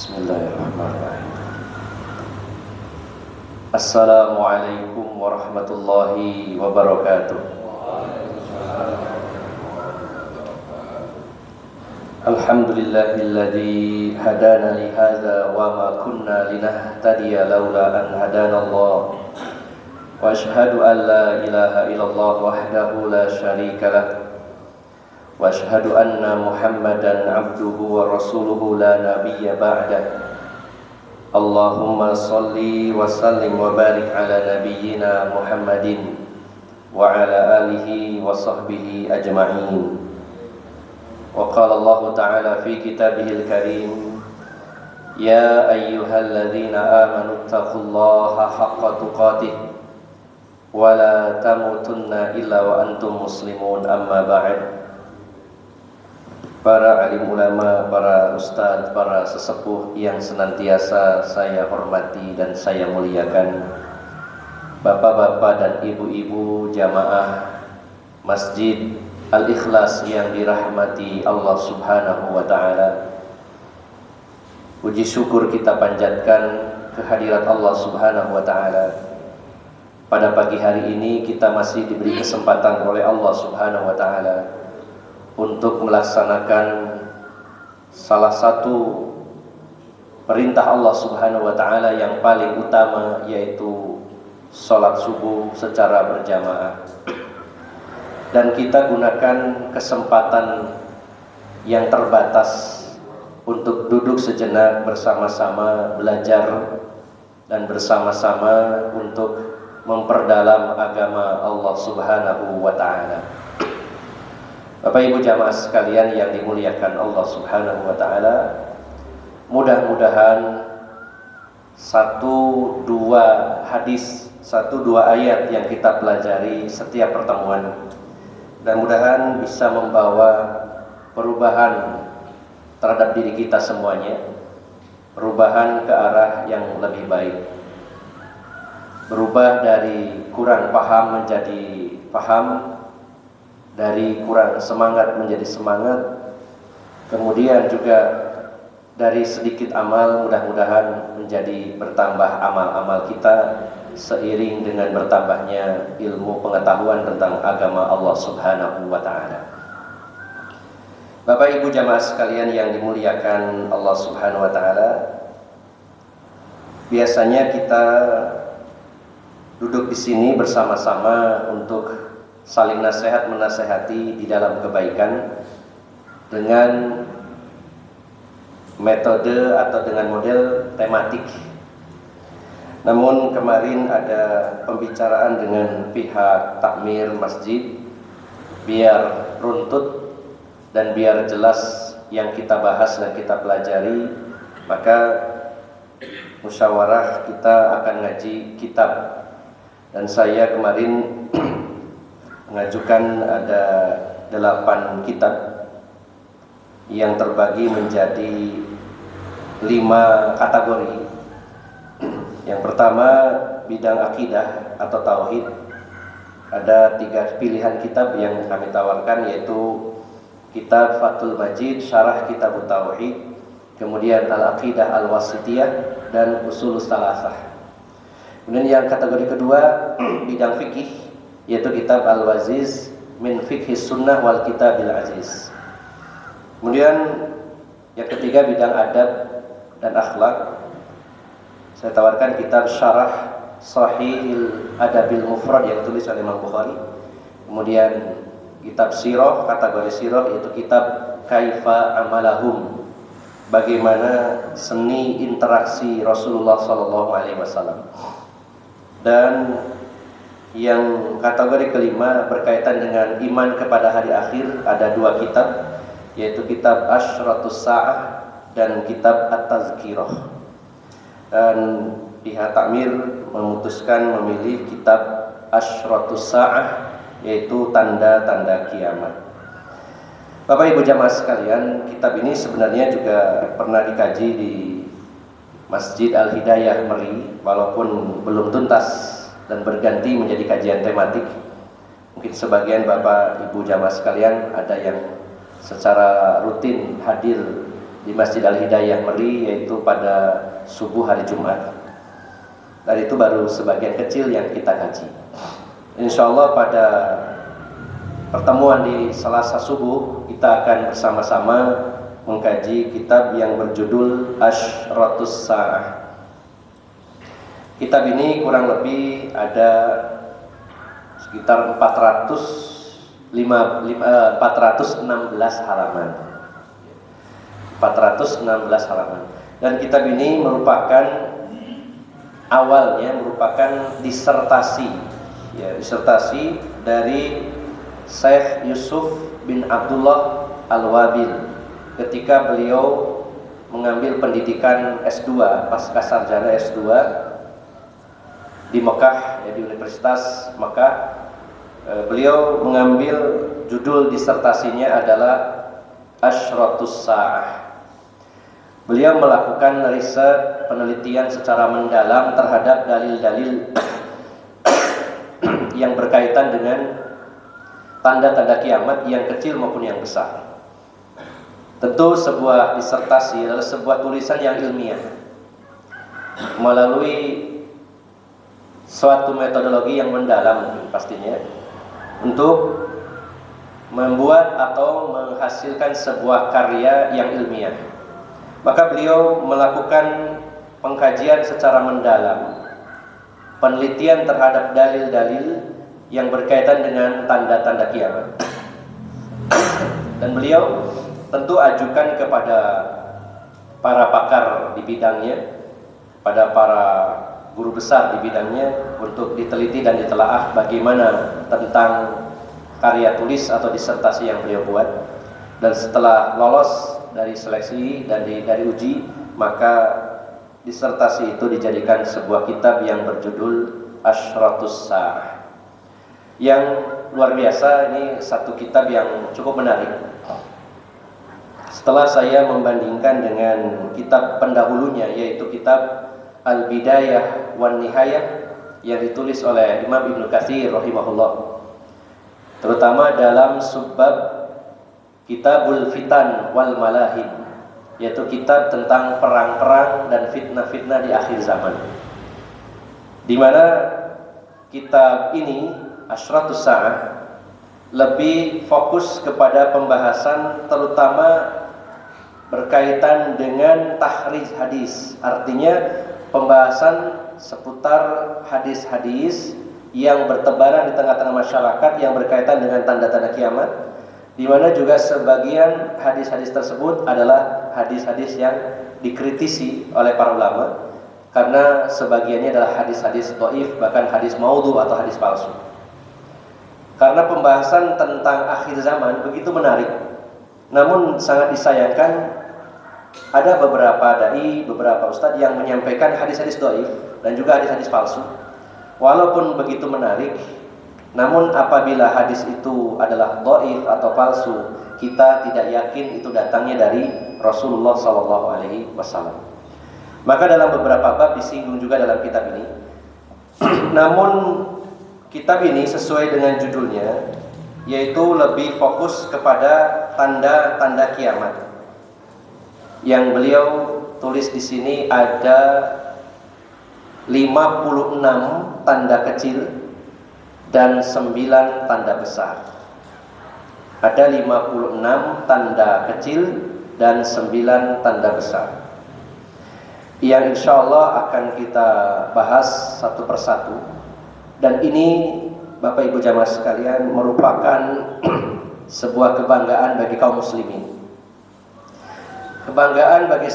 Bismillahirrahmanirrahim. Assalamualaikum warahmatullahi wabarakatuh. Alhamdulillahilladzi hadana li hadza wa ma kunna linahtadiya laula an hadana Allah. Wa asyhadu an la ilaha illallah wahdahu la syarika lah. Wa asyhadu anna Muhammadan abduhu wa rasuluhu la nabiyya ba'dah. Allahumma salli wa sallim wa barik ala nabiyyina Muhammadin wa ala alihi wa sahbihi ajma'in. Wa qala Allah ta'ala fi kitabihil karim, ya ayyuhalladzina amanu taqullaha haqqa tuqatih wa la tamutunna illa wa antum muslimun, amma ba'd. Para alim ulama, para ustadz, para sesepuh yang senantiasa saya hormati dan saya muliakan, bapak-bapak dan ibu-ibu jamaah Masjid Al-Ikhlas yang dirahmati Allah Subhanahu wa ta'ala, puji syukur kita panjatkan kehadirat Allah Subhanahu wa ta'ala. Pada pagi hari ini kita masih diberi kesempatan oleh Allah Subhanahu wa ta'ala untuk melaksanakan salah satu perintah Allah Subhanahu wa ta'ala yang paling utama, yaitu sholat subuh secara berjamaah. Dan kita gunakan kesempatan yang terbatas untuk duduk sejenak bersama-sama belajar dan bersama-sama untuk memperdalam agama Allah Subhanahu wa ta'ala. Bapak Ibu jamaah sekalian yang dimuliakan Allah Subhanahu wa ta'ala, mudah-mudahan satu dua hadis, satu dua ayat yang kita pelajari setiap pertemuan, dan mudah-mudahan bisa membawa perubahan terhadap diri kita semuanya, perubahan ke arah yang lebih baik, berubah dari kurang paham menjadi paham, dari kurang semangat menjadi semangat, kemudian juga dari sedikit amal mudah-mudahan menjadi bertambah amal-amal kita seiring dengan bertambahnya ilmu pengetahuan tentang agama Allah Subhanahu wa ta'ala. Bapak Ibu jamaah sekalian yang dimuliakan Allah Subhanahu wa ta'ala, biasanya kita duduk di sini bersama-sama untuk saling nasihat menasehati di dalam kebaikan dengan metode atau dengan model tematik. Namun kemarin ada pembicaraan dengan pihak takmir masjid, biar runtut dan biar jelas yang kita bahas dan kita pelajari, maka musyawarah kita akan ngaji kitab. Dan saya kemarin mengajukan ada 8 kitab yang terbagi menjadi 5 kategori. Yang pertama bidang akidah atau tauhid. Ada 3 pilihan kitab yang kami tawarkan, yaitu kitab Fathul Majid Syarah Kitab Tauhid, kemudian Al-Aqidah Al-Wasitiyah, dan Ushulus Salasah. Kemudian yang kategori kedua bidang fikih, yaitu kitab Al-Waziz min Fiqhis Sunnah wal Kitabil Aziz. Kemudian yang ketiga bidang adab dan akhlak, saya tawarkan kitab Syarah Sahihil Adabil Mufrad yang ditulis oleh Imam Bukhari. Kemudian kitab sirah, kategori sirah, yaitu kitab Kaifa Amalahum, bagaimana seni interaksi Rasulullah SAW. Dan yang kategori kelima berkaitan dengan iman kepada hari akhir, ada 2 kitab, yaitu kitab Asyratus Sa'ah dan kitab At-Tazkirah. Dan pihak takmir memutuskan memilih kitab Asyratus Sa'ah, yaitu tanda-tanda kiamat. Bapak Ibu jamaah sekalian, kitab ini sebenarnya juga pernah dikaji di Masjid Al-Hidayah Meri, walaupun belum tuntas dan berganti menjadi kajian tematik. Mungkin sebagian Bapak Ibu jamaah sekalian ada yang secara rutin hadir di Masjid Al-Hidayah Meri, yaitu pada subuh hari Jumat. Dan itu baru sebagian kecil yang kita kaji. Insya Allah pada pertemuan di Selasa subuh kita akan bersama-sama mengkaji kitab yang berjudul Asyratus Sa'ah. Kitab ini kurang lebih ada sekitar 416 halaman. 416 halaman. Dan kitab ini awalnya merupakan disertasi, ya, disertasi dari Syekh Yusuf bin Abdullah Al-Wabil ketika beliau mengambil pendidikan S2, pasca sarjana S2 di Mekah, ya, di Universitas Mekah. Beliau mengambil judul disertasinya adalah Asyratus Sa'ah. Beliau melakukan riset, penelitian secara mendalam terhadap dalil-dalil yang berkaitan dengan tanda-tanda kiamat yang kecil maupun yang besar. Tentu sebuah disertasi adalah sebuah tulisan yang ilmiah melalui suatu metodologi yang mendalam pastinya untuk membuat atau menghasilkan sebuah karya yang ilmiah. Maka beliau melakukan pengkajian secara mendalam, penelitian terhadap dalil-dalil yang berkaitan dengan tanda-tanda kiamat. Dan beliau tentu ajukan kepada para pakar di bidangnya, pada para guru besar di bidangnya untuk diteliti dan ditelaah bagaimana tentang karya tulis atau disertasi yang beliau buat. Dan setelah lolos dari seleksi dan dari uji, maka disertasi itu dijadikan sebuah kitab yang berjudul Asyratus Sa'ah. Yang luar biasa, ini satu kitab yang cukup menarik. Setelah saya membandingkan dengan kitab pendahulunya, yaitu kitab Al-Bidayah wan Nihayah yang ditulis oleh Imam Ibnu Katsir rahimahullah, terutama dalam subbab Kitabul Fitan wal Malahib, yaitu kitab tentang perang-perang dan fitnah-fitnah di akhir zaman, di mana kitab ini Asyratus Sa'ah lebih fokus kepada pembahasan terutama berkaitan dengan tahrij hadis, artinya pembahasan seputar hadis-hadis yang bertebaran di tengah-tengah masyarakat yang berkaitan dengan tanda-tanda kiamat, di mana juga sebagian hadis-hadis tersebut adalah hadis-hadis yang dikritisi oleh para ulama karena sebagiannya adalah hadis-hadis dhaif, bahkan hadis maudhu atau hadis palsu. Karena pembahasan tentang akhir zaman begitu menarik, namun sangat disayangkan ada beberapa dai, beberapa ustadz yang menyampaikan hadis-hadis dhaif dan juga hadis-hadis palsu. Walaupun begitu menarik, namun apabila hadis itu adalah dhaif atau palsu, kita tidak yakin itu datangnya dari Rasulullah SAW. Maka dalam beberapa bab disinggung juga dalam kitab ini. Namun kitab ini sesuai dengan judulnya, yaitu lebih fokus kepada tanda-tanda kiamat. Yang beliau tulis di sini ada 56 tanda kecil dan 9 tanda besar. Ada 56 tanda kecil dan 9 tanda besar, yang insya Allah akan kita bahas satu persatu. Dan ini Bapak Ibu jamaah sekalian merupakan sebuah kebanggaan bagi kaum muslimin. Kebanggaan bagi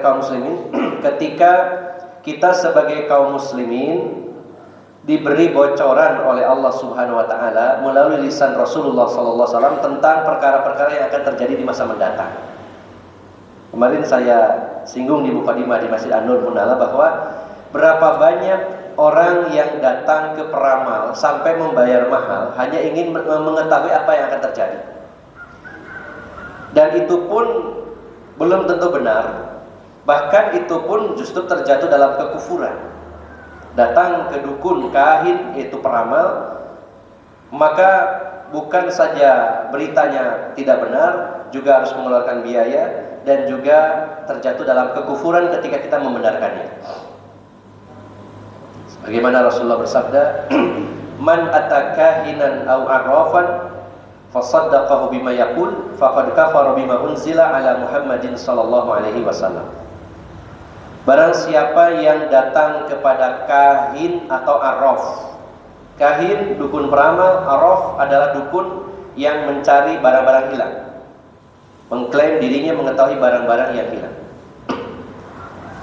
kaum muslimin ketika kita sebagai kaum muslimin diberi bocoran oleh Allah Subhanahu wa taala melalui lisan Rasulullah sallallahu alaihi wasallam tentang perkara-perkara yang akan terjadi di masa mendatang. Kemarin saya singgung di mukadimah di Masjid An-Nur Munala bahwa berapa banyak orang yang datang ke peramal sampai membayar mahal hanya ingin mengetahui apa yang akan terjadi. Dan itu pun belum tentu benar. Bahkan itu pun justru terjatuh dalam kekufuran. Datang ke dukun, kahin, yaitu peramal, maka bukan saja beritanya tidak benar, juga harus mengeluarkan biaya dan juga terjatuh dalam kekufuran ketika kita membenarkannya. Bagaimana Rasulullah bersabda, "Man atakahinan aw arrafan fasaddaqahu bima yaqul faqad kafara bima unzila ala Muhammadin sallallahu alaihi wasallam." Barang siapa yang datang kepada kahin atau arraf. Kahin dukun peramal, arraf adalah dukun yang mencari barang-barang hilang. Mengklaim dirinya mengetahui barang-barang yang hilang.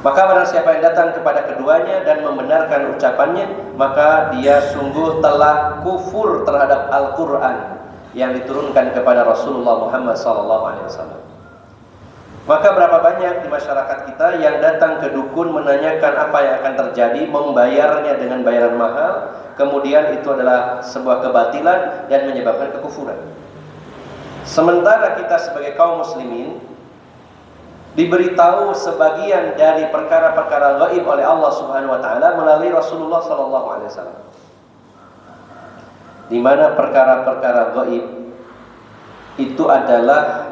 Maka barang siapa yang datang kepada keduanya dan membenarkan ucapannya, maka dia sungguh telah kufur terhadap Al-Quran yang diturunkan kepada Rasulullah Muhammad SAW. Maka berapa banyak di masyarakat kita yang datang ke dukun menanyakan apa yang akan terjadi, membayarnya dengan bayaran mahal, kemudian itu adalah sebuah kebatilan dan menyebabkan kekufuran. Sementara kita sebagai kaum muslimin diberitahu sebagian dari perkara-perkara gaib oleh Allah Subhanahu wa taala melalui Rasulullah sallallahu alaihi wasallam. Di mana perkara-perkara gaib itu adalah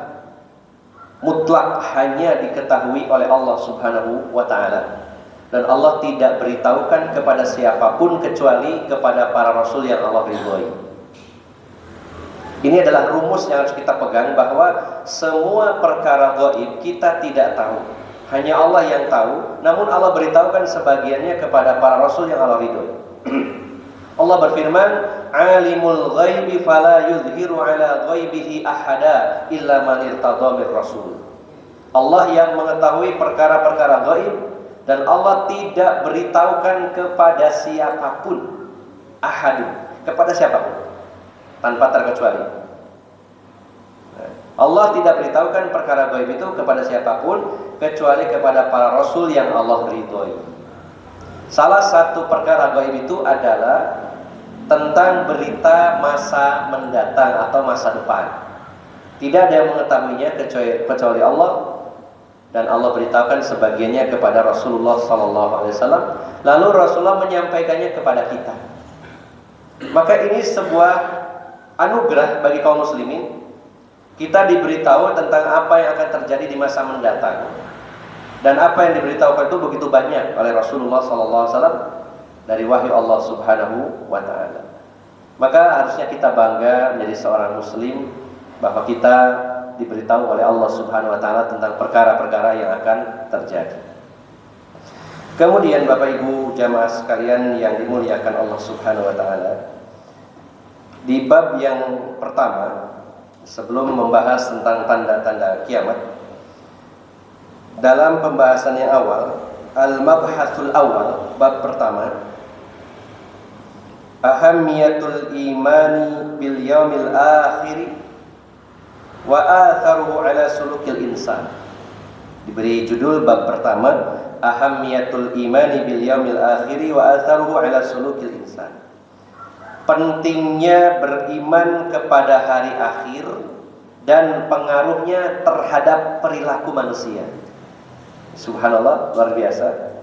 mutlak hanya diketahui oleh Allah Subhanahu wa taala. Dan Allah tidak beritahukan kepada siapapun kecuali kepada para rasul yang Allah ridhoi. Ini adalah rumus yang harus kita pegang, bahwa semua perkara gaib kita tidak tahu, hanya Allah yang tahu. Namun Allah beritahukan sebagiannya kepada para rasul yang Allah ridhoi. Allah berfirman, "Alimul ghaibi fala yuzhiru ala ghaibihi ahada illa man irtadha mir rasul." Allah yang mengetahui perkara-perkara gaib, dan Allah tidak beritahukan kepada siapapun, ahadun, kepada siapapun, tanpa terkecuali. Allah tidak beritahukan perkara gaib itu kepada siapapun kecuali kepada para rasul yang Allah ridhoi. Salah satu perkara gaib itu adalah tentang berita masa mendatang atau masa depan. Tidak ada yang mengetahuinya kecuali Allah, dan Allah beritahukan sebagiannya kepada Rasulullah SAW. Lalu Rasulullah menyampaikannya kepada kita. Maka ini sebuah anugerah bagi kaum muslimin. Kita diberitahu tentang apa yang akan terjadi di masa mendatang, dan apa yang diberitahukan itu begitu banyak oleh Rasulullah SAW dari wahyu Allah Subhanahu wa ta'ala. Maka harusnya kita bangga menjadi seorang muslim, bahwa kita diberitahu oleh Allah Subhanahu wa ta'ala tentang perkara-perkara yang akan terjadi. Kemudian Bapak Ibu jamaah sekalian yang dimuliakan Allah Subhanahu wa ta'ala, di bab yang pertama, sebelum membahas tentang tanda-tanda kiamat, dalam pembahasan yang awal, al-mabhasul awal, bab pertama, ahammiyatul imani bil yaumil akhir wa atharuhu ala sulukil insan. Diberi judul bab pertama, ahammiyatul imani bil yaumil akhir wa atharuhu ala sulukil insan. Pentingnya beriman kepada hari akhir dan pengaruhnya terhadap perilaku manusia. Subhanallah, luar biasa.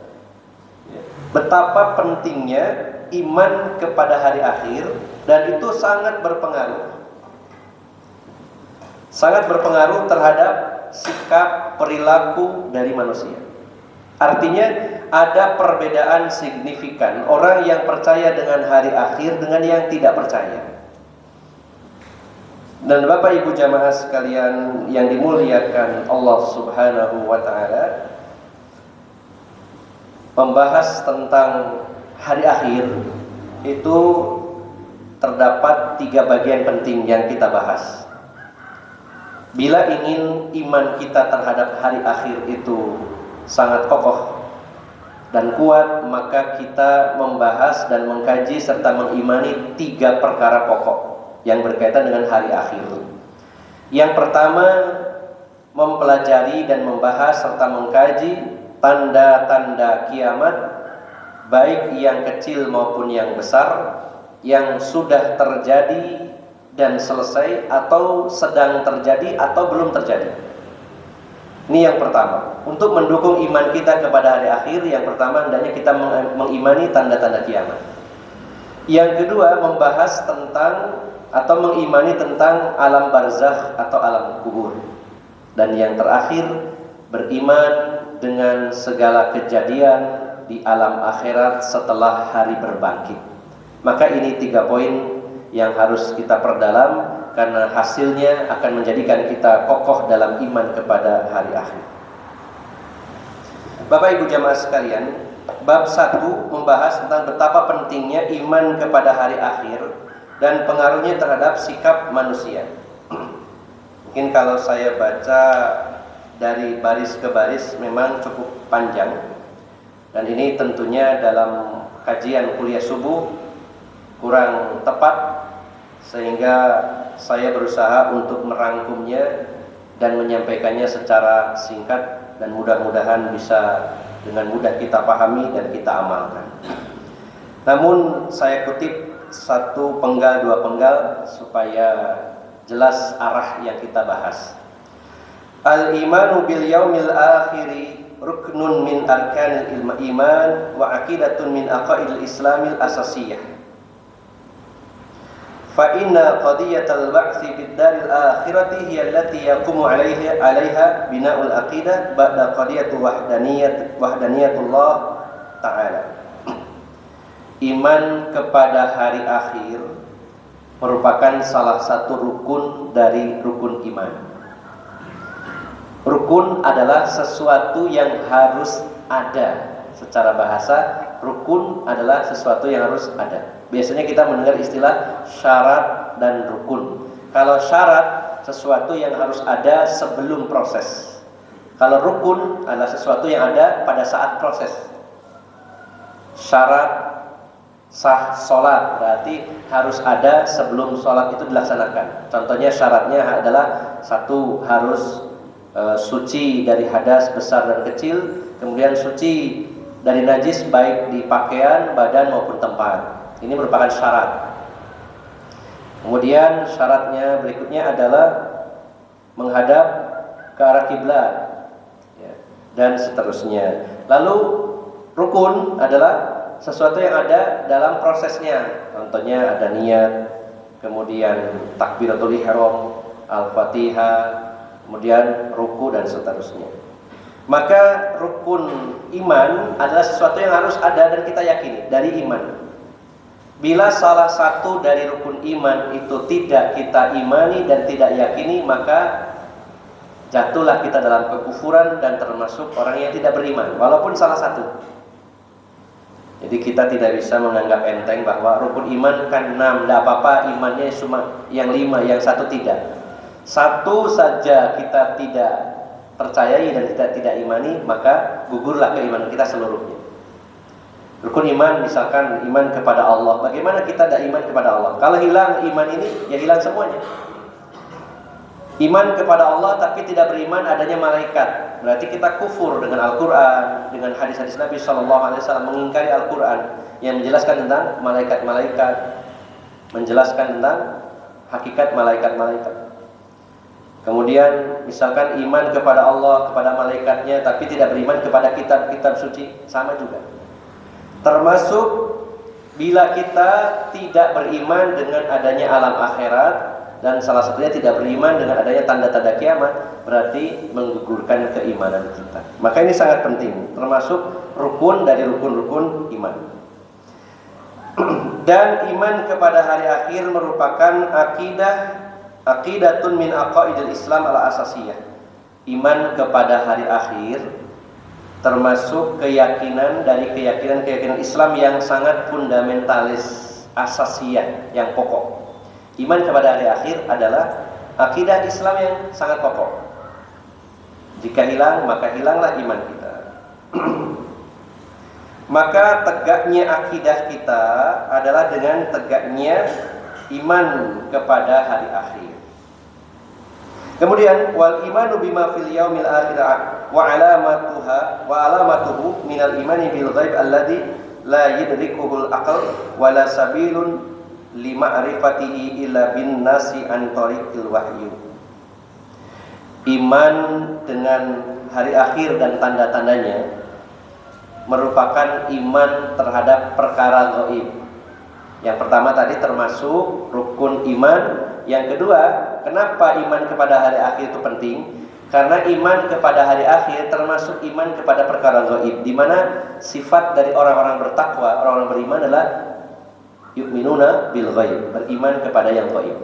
Betapa pentingnya iman kepada hari akhir, dan itu sangat berpengaruh. Sangat berpengaruh terhadap sikap perilaku dari manusia. Artinya ada perbedaan signifikan orang yang percaya dengan hari akhir dengan yang tidak percaya. Dan Bapak Ibu jamaah sekalian yang dimuliakan Allah Subhanahu wa ta'ala, membahas tentang hari akhir itu terdapat 3 bagian penting yang kita bahas. Bila ingin iman kita terhadap hari akhir itu sangat kokoh dan kuat, maka kita membahas dan mengkaji serta mengimani 3 perkara pokok yang berkaitan dengan hari akhir. Yang pertama, mempelajari dan membahas serta mengkaji tanda-tanda kiamat, baik yang kecil maupun yang besar, yang sudah terjadi dan selesai, atau sedang terjadi atau belum terjadi. Ini yang pertama. Untuk mendukung iman kita kepada hari akhir, yang pertama hendaknya kita mengimani tanda-tanda kiamat. Yang kedua, membahas tentang atau mengimani tentang alam barzakh atau alam kubur. Dan yang terakhir, beriman dengan segala kejadian di alam akhirat setelah hari berbangkit. Maka ini 3 poin yang harus kita perdalam, karena hasilnya akan menjadikan kita kokoh dalam iman kepada hari akhir. Bapak Ibu jamaah sekalian, bab 1 membahas tentang betapa pentingnya iman kepada hari akhir dan pengaruhnya terhadap sikap manusia. Mungkin kalau saya baca dari baris ke baris memang cukup panjang, dan ini tentunya dalam kajian kuliah subuh kurang tepat, sehingga saya berusaha untuk merangkumnya dan menyampaikannya secara singkat, dan mudah-mudahan bisa dengan mudah kita pahami dan kita amalkan. Namun saya kutip 1 penggal 2 penggal supaya jelas arah yang kita bahas. Al-imanu bil yaumil akhiri ruknun min arkanil iman wa aqidatun min aqaidil islamil asasiyah. Fa inna qadiyatal ba'tsi bid daril akhirati hiya allati yaqumu 'alaiha bina'ul aqidah ba'da qadiyatu wahdaniyatullah ta'ala. Iman kepada hari akhir merupakan salah satu rukun dari rukun iman. Rukun adalah sesuatu yang harus ada. Secara bahasa, rukun adalah sesuatu yang harus ada. Biasanya kita mendengar istilah syarat dan rukun. Kalau syarat, sesuatu yang harus ada sebelum proses. Kalau rukun adalah sesuatu yang ada pada saat proses. Syarat sah sholat berarti harus ada sebelum sholat itu dilaksanakan. Contohnya syaratnya adalah 1 harus suci dari hadas besar dan kecil, kemudian suci dari najis baik di pakaian, badan maupun tempat. Ini merupakan syarat. Kemudian syaratnya berikutnya adalah menghadap ke arah kiblat, ya, dan seterusnya. Lalu rukun adalah sesuatu yang ada dalam prosesnya. Contohnya ada niat, kemudian takbiratul ihram, al-fatihah, kemudian ruku dan seterusnya. Maka rukun iman adalah sesuatu yang harus ada dan kita yakini dari iman. Bila salah satu dari rukun iman itu tidak kita imani dan tidak yakini, maka jatuhlah kita dalam kekufuran dan termasuk orang yang tidak beriman, walaupun salah satu. Jadi kita tidak bisa menganggap enteng bahwa rukun iman kan 6, tidak apa-apa imannya cuma yang 5, yang 1 tidak. 1 saja kita tidak percayai dan kita tidak imani, maka gugurlah keimanan kita seluruhnya. Rukun iman misalkan iman kepada Allah. Bagaimana kita tidak iman kepada Allah? Kalau hilang iman ini, ya hilang semuanya. Iman kepada Allah tapi tidak beriman adanya malaikat, berarti kita kufur dengan Al-Quran, dengan hadis-hadis Nabi SAW, mengingkari Al-Quran yang menjelaskan tentang malaikat-malaikat, menjelaskan tentang hakikat malaikat-malaikat. Kemudian misalkan iman kepada Allah, kepada malaikatnya, tapi tidak beriman kepada kitab-kitab suci, sama juga. Termasuk bila kita tidak beriman dengan adanya alam akhirat, dan salah satunya tidak beriman dengan adanya tanda-tanda kiamat, berarti menggugurkan keimanan kita. Maka ini sangat penting, termasuk rukun dari rukun-rukun iman. Dan iman kepada hari akhir merupakan aqidatun min aqaidil Islam ala asasiyah. Iman kepada hari akhir termasuk keyakinan dari keyakinan Islam yang sangat fundamentalis, asasiyah, yang pokok. Iman kepada hari akhir adalah akidah Islam yang sangat pokok. Jika hilang, maka hilanglah iman kita. Maka tegaknya akidah kita adalah dengan tegaknya iman kepada hari akhir. Kemudian wal imanu bima fil yaumil akhir wa alamatuhu minal imani bil ghaib alladhi la yudrikuhul aql wa la sabilun lima'rifatihi illa bin nasi an tariqil wahyu. Iman dengan hari akhir dan tanda-tandanya merupakan iman terhadap perkara gaib Yang pertama tadi termasuk rukun iman. Yang kedua, kenapa iman kepada hari akhir itu penting? Karena iman kepada hari akhir termasuk iman kepada perkara gaib, di mana sifat dari orang-orang bertakwa, orang-orang beriman adalah yu'minuna bil ghaib, beriman kepada yang gaib.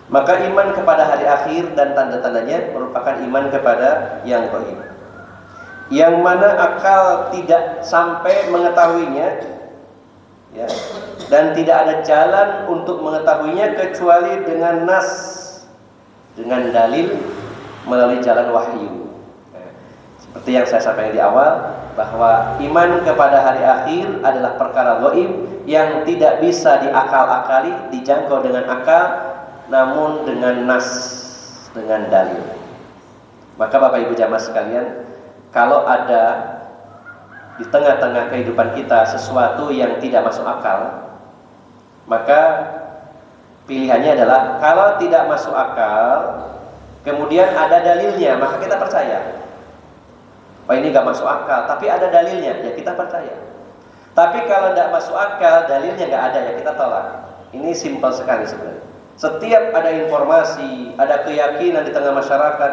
Maka iman kepada hari akhir dan tanda-tandanya merupakan iman kepada yang gaib, yang mana akal tidak sampai mengetahuinya, ya, dan tidak ada jalan untuk mengetahuinya kecuali dengan nas, dengan dalil, melalui jalan wahyu. Seperti yang saya sampaikan di awal, bahwa iman kepada hari akhir adalah perkara gaib yang tidak bisa diakal-akali, dijangkau dengan akal, namun dengan nas, dengan dalil. Maka Bapak Ibu jamaah sekalian, kalau ada di tengah-tengah kehidupan kita sesuatu yang tidak masuk akal, maka pilihannya adalah kalau tidak masuk akal, kemudian ada dalilnya, maka kita percaya. Oh, ini gak masuk akal, tapi ada dalilnya, ya kita percaya. Tapi kalau tidak masuk akal, dalilnya gak ada, ya kita tolak. Ini simpel sekali sebenarnya. Setiap ada informasi, ada keyakinan di tengah masyarakat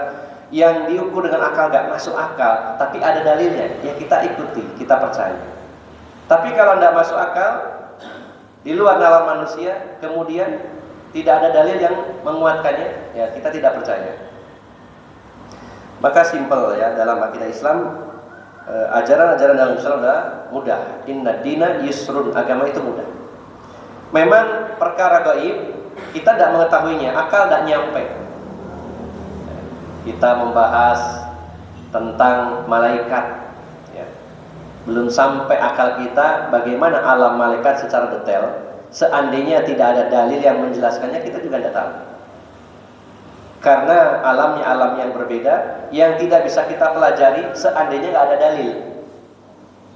yang diukur dengan akal gak masuk akal, tapi ada dalilnya, ya kita ikuti, kita percaya. Tapi kalau tidak masuk akal, di luar nalar manusia, kemudian tidak ada dalil yang menguatkannya, ya kita tidak percaya. Maka simpel ya, dalam akidah Islam, ajaran-ajaran dalam Islam adalah mudah. Inna dina yusrun, agama itu mudah. Memang perkara gaib kita tidak mengetahuinya, akal tidak nyampe. Kita membahas tentang malaikat, ya. Belum sampai akal kita bagaimana alam malaikat secara detail. Seandainya tidak ada dalil yang menjelaskannya, kita juga tidak tahu. Karena alamnya alam yang berbeda, yang tidak bisa kita pelajari seandainya nggak ada dalil.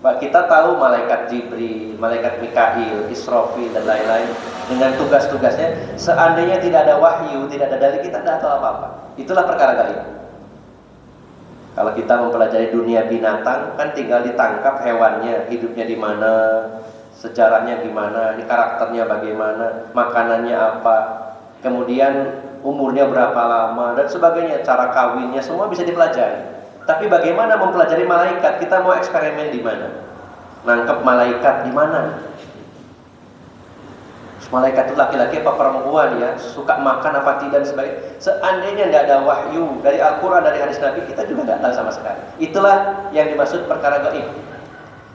Kita tahu malaikat Jibril, malaikat Mikail, Israfil dan lain-lain dengan tugas-tugasnya. Seandainya tidak ada wahyu, tidak ada dalil, kita tidak tahu apa-apa. Itulah perkara gaib. Kalau kita mempelajari dunia binatang, kan tinggal ditangkap hewannya, hidupnya di mana, sejarahnya gimana, ini karakternya bagaimana, makanannya apa, kemudian umurnya berapa lama dan sebagainya, cara kawinnya, semua bisa dipelajari. Tapi bagaimana mempelajari malaikat? Kita mau eksperimen di mana? Nangkep malaikat di mana? Malaikat itu laki-laki apa perempuan, ya, suka makan apa tidak dan sebagainya. Seandainya tidak ada wahyu dari Al-Quran, dari hadis Nabi, kita juga tidak tahu sama sekali. Itulah yang dimaksud perkara gaib.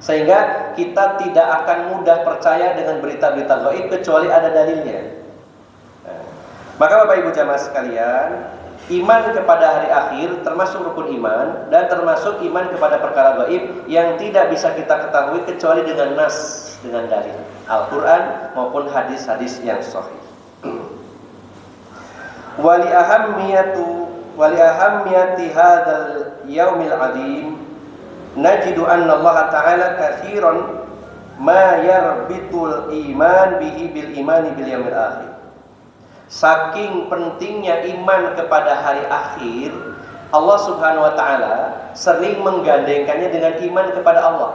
Sehingga kita tidak akan mudah percaya dengan berita-berita gaib kecuali ada dalilnya. Maka Bapak Ibu jamaah sekalian, iman kepada hari akhir termasuk rukun iman dan termasuk iman kepada perkara gaib yang tidak bisa kita ketahui kecuali dengan nas, dengan dalil Al-Quran maupun hadis-hadis yang sahih. Wali ahammiyati hadzal yaumil azim najidu anna Allah Ta'ala katsiran ma yarbitul iman bihi bil imani bil yaumil akhir. Saking pentingnya iman kepada hari akhir, Allah Subhanahu wa Ta'ala sering menggandengkannya dengan iman kepada Allah.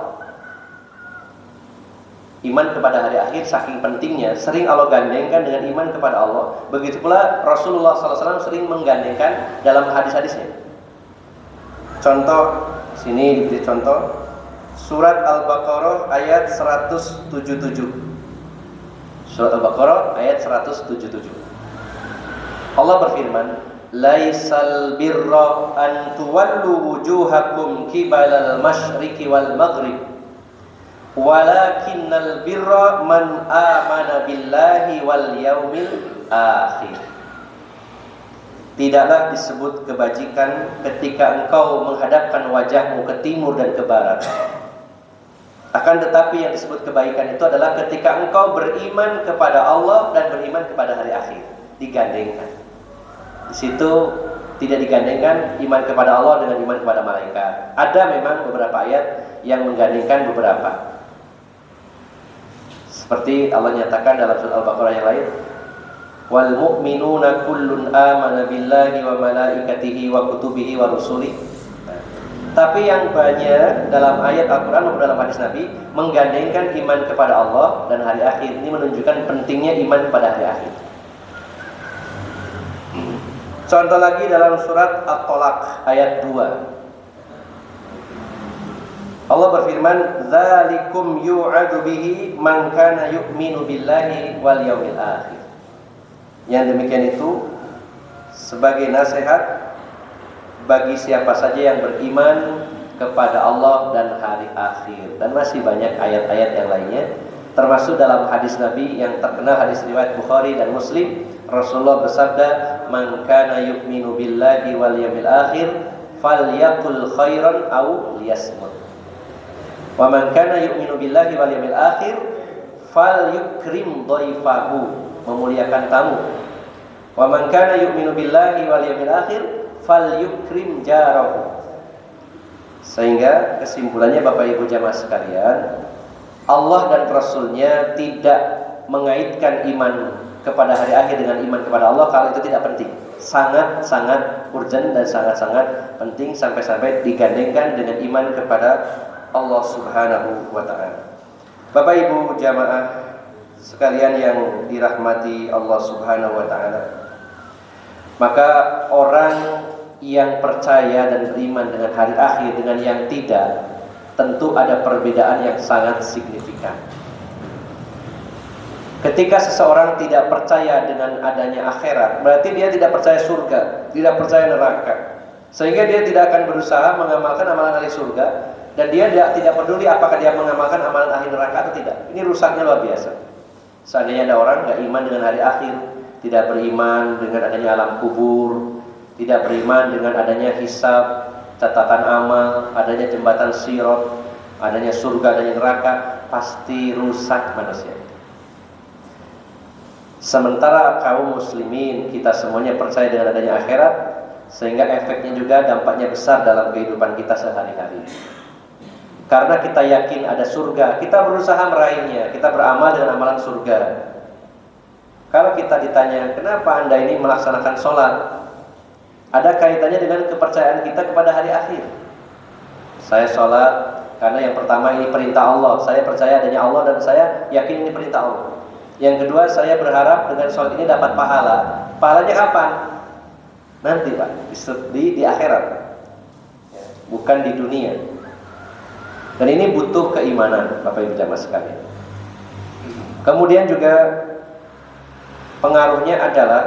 Iman kepada hari akhir saking pentingnya, sering Allah gandengkan dengan iman kepada Allah. Begitu pula Rasulullah SAW sering menggandengkan dalam hadis-hadisnya. Contoh, sini diberi contoh surat Al-Baqarah ayat 177. Surat Al-Baqarah ayat 177. Allah berfirman, laisal birra an tuwallu wujuhakum qibalal masyriqi wal maghrib walakinnal birra man amana billahi wal yaumil akhir. Tidaklah disebut kebajikan ketika engkau menghadapkan wajahmu ke timur dan ke barat. Akan tetapi yang disebut kebaikan itu adalah ketika engkau beriman kepada Allah dan beriman kepada hari akhir. Digandengkan. Di situ tidak digandengkan iman kepada Allah dengan iman kepada malaikat. Ada memang beberapa ayat yang menggandengkan beberapa. Seperti Allah nyatakan dalam surat Al-Baqarah yang lain, wal mu'minuna kullun amana billahi wa malaikatihi wa kutubihi wa rusulihi. Tapi yang banyak dalam ayat Al-Quran maupun dalam hadis Nabi menggandengkan iman kepada Allah dan hari akhir. Ini menunjukkan pentingnya iman pada hari akhir. Contoh lagi dalam surat At-Tolaq ayat 2. Allah berfirman, "Dzalikum yu'adu bihi man kana yu'minu billahi wal yawmil akhir." Yang demikian itu sebagai nasihat bagi siapa saja yang beriman kepada Allah dan hari akhir. Dan masih banyak ayat-ayat yang lainnya, termasuk dalam hadis Nabi yang terkenal, hadis riwayat Bukhari dan Muslim. Rasulullah bersabda, "Man kana yu'minu billahi wal yawmil akhir falyaqul khairan aw liyasmut. Wa man kana yu'minu billahi wal yawmil akhir falyukrim dhaifahu." Memuliakan tamu. "Wa man kana yu'minu billahi wal yawmil akhir falyukrim jarahu." Sehingga kesimpulannya Bapak Ibu jamaah sekalian, Allah dan Rasulnya tidak mengaitkan iman kepada hari akhir dengan iman kepada Allah kalau itu tidak penting. Sangat-sangat urgent dan sangat-sangat penting sampai-sampai digandengkan dengan iman kepada Allah Subhanahu wa ta'ala. Bapak Ibu jamaah sekalian yang dirahmati Allah Subhanahu wa ta'ala, maka orang yang percaya dan beriman dengan hari akhir dengan yang tidak, tentu ada perbedaan yang sangat signifikan. Ketika seseorang tidak percaya dengan adanya akhirat, berarti dia tidak percaya surga, tidak percaya neraka, sehingga dia tidak akan berusaha mengamalkan amalan ahli surga, dan dia tidak peduli apakah dia mengamalkan amalan ahli neraka atau tidak. Ini rusaknya luar biasa. Seandainya ada orang nggak iman dengan hari akhir, tidak beriman dengan adanya alam kubur, tidak beriman dengan adanya hisab, catatan amal, adanya jembatan sirat, adanya surga, adanya neraka, pasti rusak manusia. Sementara kaum muslimin, kita semuanya percaya dengan adanya akhirat, sehingga efeknya juga dampaknya besar dalam kehidupan kita sehari-hari. Karena kita yakin ada surga, kita berusaha meraihnya, kita beramal dengan amalan surga. Kalau kita ditanya, kenapa Anda ini melaksanakan sholat? Ada kaitannya dengan kepercayaan kita kepada hari akhir. Saya sholat karena yang pertama ini perintah Allah, saya percaya adanya Allah dan saya yakin ini perintah Allah. Yang kedua, saya berharap dengan sholat ini dapat pahala. Pahalanya kapan? Nanti Pak, di akhirat, bukan di dunia. Dan ini butuh keimanan Bapak Ibu jamaah sekalian. Kemudian juga pengaruhnya adalah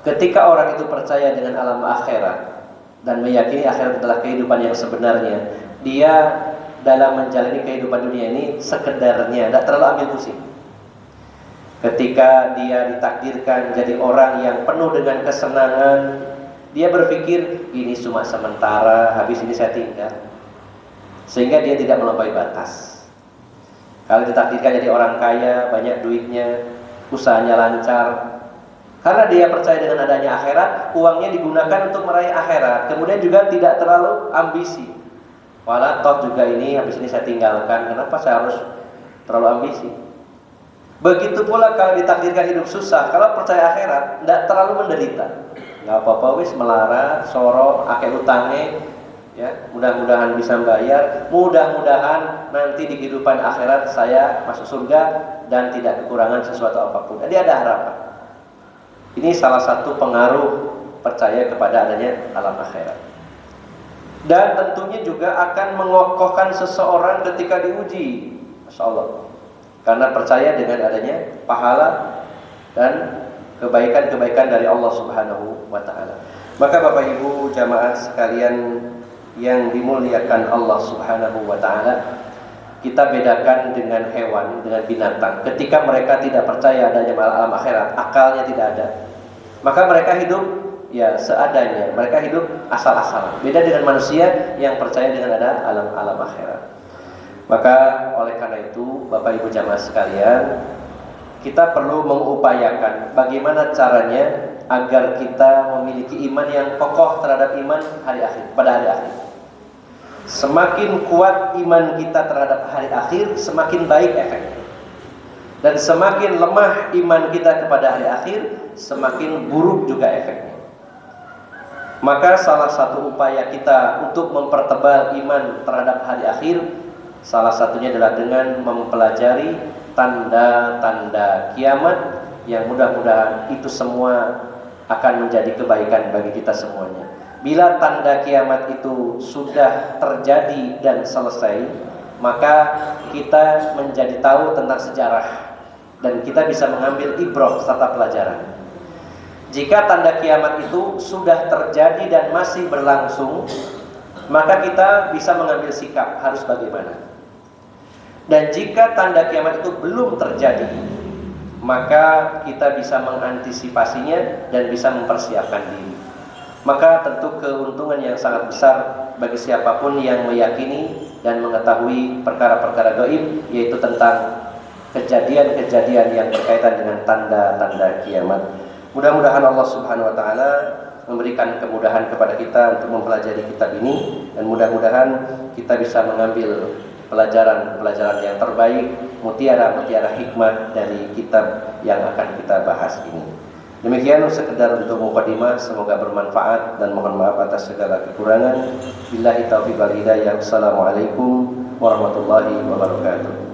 ketika orang itu percaya dengan alam akhirat dan meyakini akhirat adalah kehidupan yang sebenarnya, dia dalam menjalani kehidupan dunia ini sekedarnya, tidak terlalu ambil pusing. Ketika dia ditakdirkan jadi orang yang penuh dengan kesenangan, dia berpikir ini cuma sementara, habis ini saya tinggal. Sehingga dia tidak melampaui batas. Kalau ditakdirkan jadi orang kaya, banyak duitnya, usahanya lancar, karena dia percaya dengan adanya akhirat, uangnya digunakan untuk meraih akhirat. Kemudian juga tidak terlalu ambisi. Walau toh juga ini habis ini saya tinggalkan, kenapa saya harus terlalu ambisi? Begitu pula kalau ditakdirkan hidup susah, kalau percaya akhirat, tidak terlalu menderita. Nggak apa-apa wis melarat, sorok, akeh utangnya, ya, mudah-mudahan bisa bayar, mudah-mudahan nanti di kehidupan akhirat saya masuk surga dan tidak kekurangan sesuatu apapun. Jadi ada harapan. Ini salah satu pengaruh percaya kepada adanya alam akhirat. Dan tentunya juga akan mengokohkan seseorang ketika diuji, Masya Allah. Karena percaya dengan adanya pahala dan kebaikan-kebaikan dari Allah Subhanahu wa ta'ala. Maka Bapak Ibu jamaah sekalian yang dimuliakan Allah Subhanahu wa ta'ala, kita bedakan dengan hewan, dengan binatang. Ketika mereka tidak percaya adanya alam akhirat, akalnya tidak ada, maka mereka hidup ya seadanya, mereka hidup asal-asalan. Beda dengan manusia yang percaya dengan ada alam akhirat. Maka oleh karena itu Bapak Ibu jamaah sekalian, kita perlu mengupayakan bagaimana caranya agar kita memiliki iman yang kokoh terhadap iman hari akhir, pada hari akhir. Semakin kuat iman kita terhadap hari akhir, semakin baik efeknya. Dan semakin lemah iman kita kepada hari akhir, semakin buruk juga efeknya. Maka salah satu upaya kita untuk mempertebal iman terhadap hari akhir, salah satunya adalah dengan mempelajari tanda-tanda kiamat, yang mudah-mudahan itu semua akan menjadi kebaikan bagi kita semuanya. Bila tanda kiamat itu sudah terjadi dan selesai, maka kita menjadi tahu tentang sejarah dan kita bisa mengambil ibrah serta pelajaran. Jika tanda kiamat itu sudah terjadi dan masih berlangsung, maka kita bisa mengambil sikap harus bagaimana. Dan jika tanda kiamat itu belum terjadi, maka kita bisa mengantisipasinya dan bisa mempersiapkan diri. Maka tentu keuntungan yang sangat besar bagi siapapun yang meyakini dan mengetahui perkara-perkara gaib, yaitu tentang kejadian-kejadian yang berkaitan dengan tanda-tanda kiamat. Mudah-mudahan Allah Subhanahu wa taala memberikan kemudahan kepada kita untuk mempelajari kitab ini, dan mudah-mudahan kita bisa mengambil pelajaran-pelajaran yang terbaik, mutiara-mutiara hikmah dari kitab yang akan kita bahas ini. Demikian sekedar untuk mukadimah, semoga bermanfaat dan mohon maaf atas segala kekurangan. Billahi taufiq wal hidayah. Assalamualaikum warahmatullahi wabarakatuh.